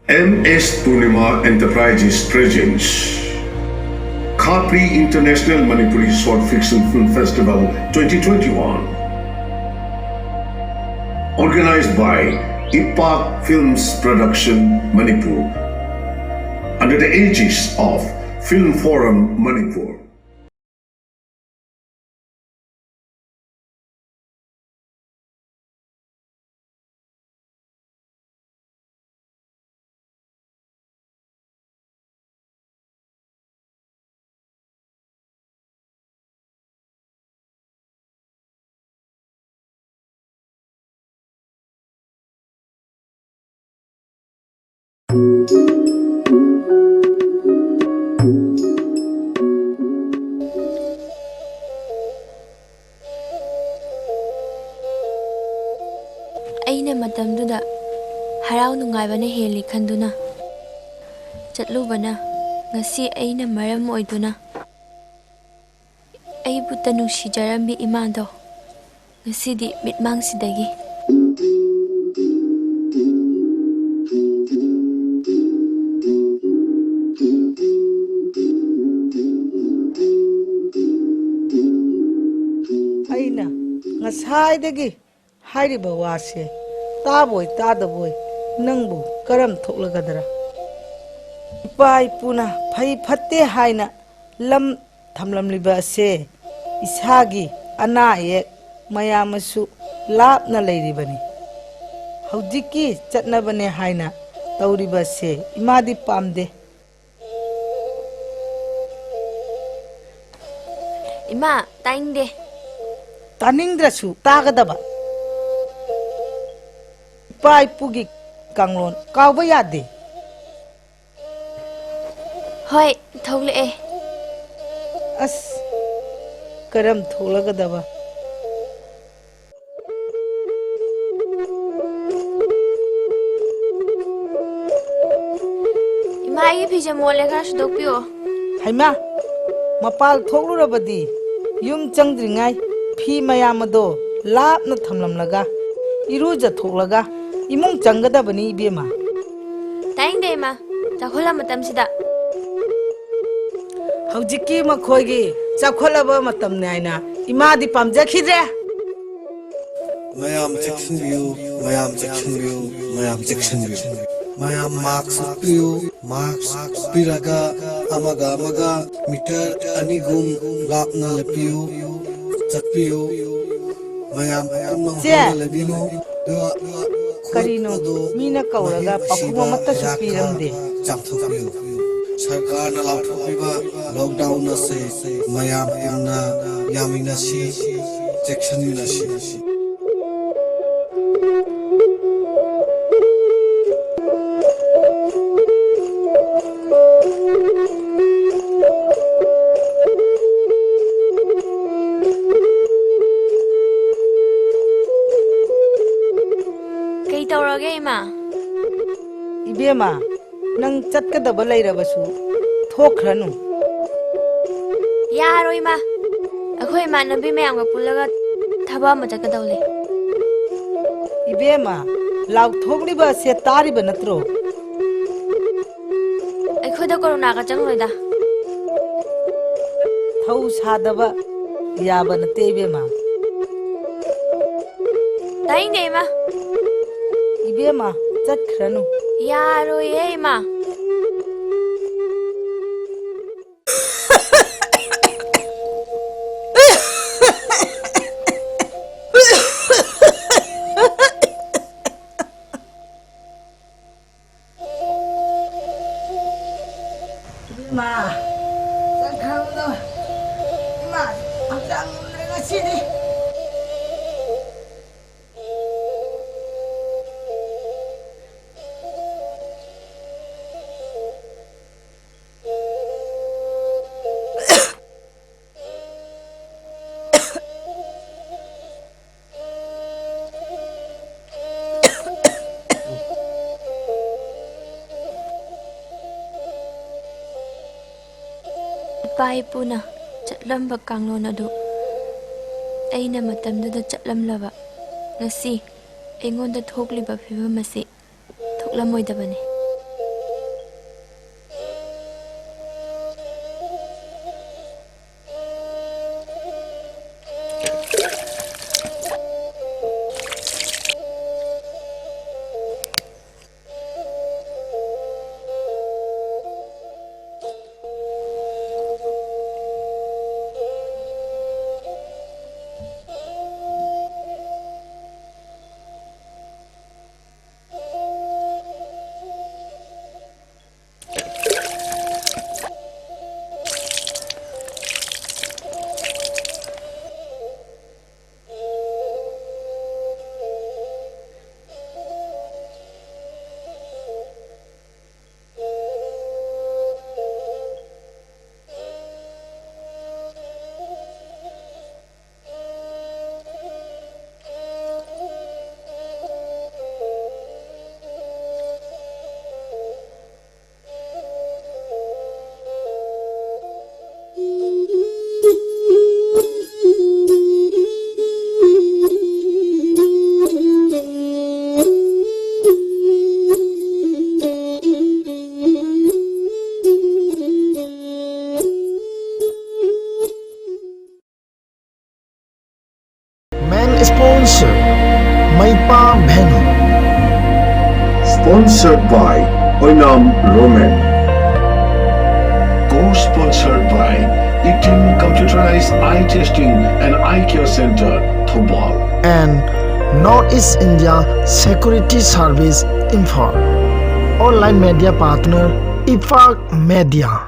MS Purnima Enterprises presents Khapri International Manipuri Short Fiction Film Festival 2021. Organized by IPAK Films Production Manipur under the Aegis of Film Forum Manipur. ꯑꯩꯅ ꯃꯇꯝꯗꯨꯗ ꯍꯔꯥꯎ ꯅꯨꯡꯉꯥꯏꯕꯅ ꯍꯦꯜꯂꯤ ꯈꯟꯗꯨꯅ ꯆꯠꯂꯨꯕꯅ ꯉꯁꯤ ꯑꯩꯅ ꯃꯔꯝ ꯑꯣꯏꯗꯨꯅ ꯑꯩꯕꯨꯇ ꯅꯨꯡꯁꯤꯖꯔꯝꯕꯤ ꯏꯃꯥꯗꯣ ꯉꯁꯤꯗꯤ ꯃꯤꯠꯃꯥꯡꯁꯤꯗꯒꯤ ꯑꯩꯅ ꯉꯁꯥꯏꯗꯒꯤ ꯍꯥꯏꯔꯤꯕ ꯋꯥꯁꯦ ꯇꯥꯕꯣꯏ ꯇꯥꯗꯕꯣꯏ ꯅꯪꯕꯨ ꯀꯔꯝ ꯊꯣꯛꯂꯒꯗ꯭ꯔꯥ? ꯏꯄꯥ ꯏꯄꯨꯅ ꯐꯩ ꯐꯠꯇꯦ ꯍꯥꯏꯅ ꯂꯝ ꯊꯝꯂꯝꯂꯤꯕ ꯑꯁꯦ ꯏꯁꯥꯒꯤ ꯑꯅꯥ ꯑꯌꯦꯛ ꯃꯌꯥꯝꯁꯨ ꯂꯥꯞꯅ ꯂꯩꯔꯤꯕꯅꯤ. ꯍꯧꯖꯤꯛꯀꯤ ꯆꯠꯅꯕꯅꯦ ꯍꯥꯏꯅ ꯇꯧꯔꯤꯕꯁꯦ ꯏꯃꯥꯗꯤ ꯄꯥꯝꯗꯦ. ꯏꯃꯥ ꯇꯥꯅꯤꯡꯗꯦ. ꯇꯥꯅꯤꯡꯗ꯭ꯔꯁꯨ ꯇꯥꯒꯗꯕ. ꯏꯄꯥ ꯏꯄꯨꯒꯤ ꯀꯥꯡꯂꯣꯟ ꯀꯥꯎꯕ ꯌꯥꯗꯦ. ꯍꯣꯏ ꯊꯣꯛꯂꯛꯑꯦ. ꯑꯁ ꯀꯔꯝ ꯊꯣꯛꯂꯒꯗꯕ? ꯏꯃꯥ ꯑꯩꯒꯤ ꯐꯤꯖꯦ ꯃꯣꯠꯂꯦ ꯈꯔ ꯁꯨꯗꯣꯛꯄꯤꯌꯣ. ꯍꯩꯃꯥ ꯃꯄꯥꯜ ꯊꯣꯛꯂꯨꯔꯕꯗꯤ ꯌꯨꯝ ꯆꯪꯗ꯭ꯔꯤꯉꯥꯏ ꯐꯤ ꯃꯌꯥꯝ ꯑꯗꯣ ꯂꯥꯞꯅ ꯊꯝꯂꯝꯂꯒ ꯏꯔꯨꯖꯊꯣꯛꯂꯒ ꯏꯃꯨꯡ ꯆꯪꯒꯗꯕꯅꯤ ꯏꯕꯦꯝꯃ. ꯇꯥꯅꯤꯡꯗꯦ ꯏꯃꯥ. ꯆꯥꯎꯈꯠꯂ ꯃꯇꯝꯁꯤꯗ ꯍꯧꯖꯤꯛꯀꯤ ꯃꯈꯣꯏꯒꯤ ꯆꯥꯎꯈꯠꯂꯕ ꯃꯇꯝꯅꯤ ꯍꯥꯏꯅ ꯏꯃꯥꯗꯤ ꯄꯥꯝꯖꯈꯤꯗ꯭ꯔꯦ. mayam chekshanbiyu mayam chekshanbiyu mayam chekshanbiyu mayam marks uppiyu marks uppiraga amaga meter anigum lapna lepiyu chatpiyu mayam pumna lebinu karino mina kauraga pakhum amata su piramde chamthopiyu sarkarna lauthokiba lockdown ase mayam pumna yaminasi chekshanminasi. 이베마 능 ꯆꯠꯀꯗꯕ ꯂꯩꯔꯕꯁꯨ ꯊꯣꯛꯈ꯭ꯔꯅꯨ. ꯌꯥꯔꯣꯏ ꯏꯃꯥ. ꯑꯩꯈꯣꯏ ꯏꯃꯥꯟꯅꯕꯤ ꯃꯌꯥꯝꯒ ꯄꯨꯜꯂꯒ ꯊꯕꯛ ꯑꯃ ꯆꯠꯀꯗꯧ ꯂꯩ. 이베마 ꯂꯥꯎꯊꯣꯛꯂꯤꯕ ꯑꯁꯦ ꯇꯥꯔꯤꯕ ꯅꯠꯇ꯭ꯔꯣ? ꯑꯩꯈꯣꯏꯗ ꯀꯣꯔꯣꯅꯥꯒ ꯆꯪꯂꯣꯏꯗ. ꯊꯧ ꯁꯥꯗꯕ ꯌꯥꯕ ꯅꯠꯇꯦ 이베마. ꯇꯥꯅꯤꯡꯗꯦ ꯏꯃꯥ. 이베마 ꯆꯠꯈ꯭ꯔꯅꯨ. ꯌꯥꯔꯣꯏꯌꯦ ꯏꯃꯥ. 이베마 ꯆꯠꯈ꯭ꯔꯅꯨ. 이마 ꯍꯛꯆꯥꯡ ꯉꯝꯗ꯭ꯔꯦ ꯉꯁꯤꯗꯤ. ꯏꯄꯥ ꯏꯄꯨꯅ ꯆꯠꯂꯝꯕ ꯀꯥꯡꯂꯣꯟ ꯑꯗꯨ ꯑꯩꯅ ꯃꯇꯝꯗꯨꯗ ꯆꯠꯂꯝꯂꯕ ꯉꯁꯤ ꯑꯩꯉꯣꯟꯗ ꯊꯣꯛꯂꯤꯕ ꯐꯤꯕꯝ ꯑꯁꯤ ꯊꯣꯛꯂꯝꯃꯣꯏꯗꯕꯅꯤ. sponsor Maipa Bhenu. Sponsored by Oinam Romen. Co-sponsored by Eteen Computeriesed Eye Testing and Eye Care Center, Thoubal. And Northeast India Security Service Imphal. Online media partner IPAK Media.